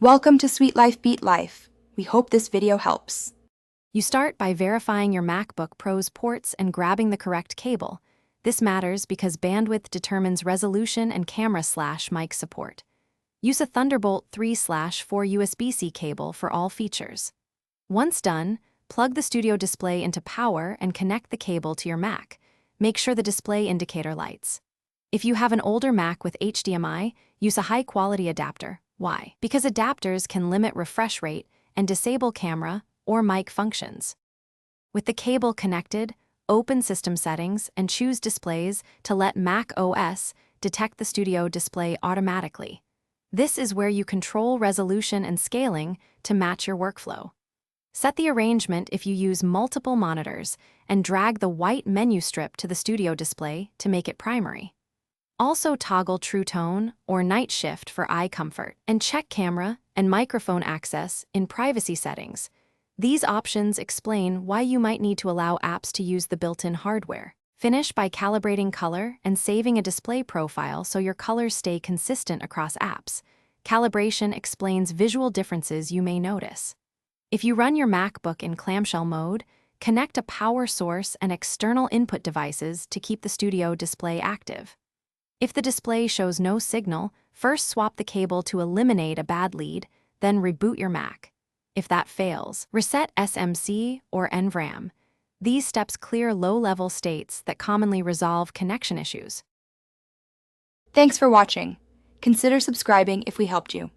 Welcome to Sweet Life Beat Life. We hope this video helps. You start by verifying your MacBook Pro's ports and grabbing the correct cable. This matters because bandwidth determines resolution and camera/mic support. Use a Thunderbolt 3/4 USB-C cable for all features. Once done, plug the studio display into power and connect the cable to your Mac. Make sure the display indicator lights. If you have an older Mac with HDMI, use a high-quality adapter. Why? Because adapters can limit refresh rate and disable camera or mic functions. With the cable connected, open System Settings and choose Displays to let Mac OS detect the studio display automatically. This is where you control resolution and scaling to match your workflow. Set the arrangement if you use multiple monitors and drag the white menu strip to the studio display to make it primary. Also toggle True Tone or Night Shift for eye comfort, and check camera and microphone access in privacy settings. These options explain why you might need to allow apps to use the built-in hardware. Finish by calibrating color and saving a display profile so your colors stay consistent across apps. Calibration explains visual differences you may notice. If you run your MacBook in clamshell mode, connect a power source and external input devices to keep the studio display active. If the display shows no signal, first swap the cable to eliminate a bad lead, then reboot your Mac. If that fails, reset SMC or NVRAM. These steps clear low-level states that commonly resolve connection issues. Thanks for watching. Consider subscribing if we helped you.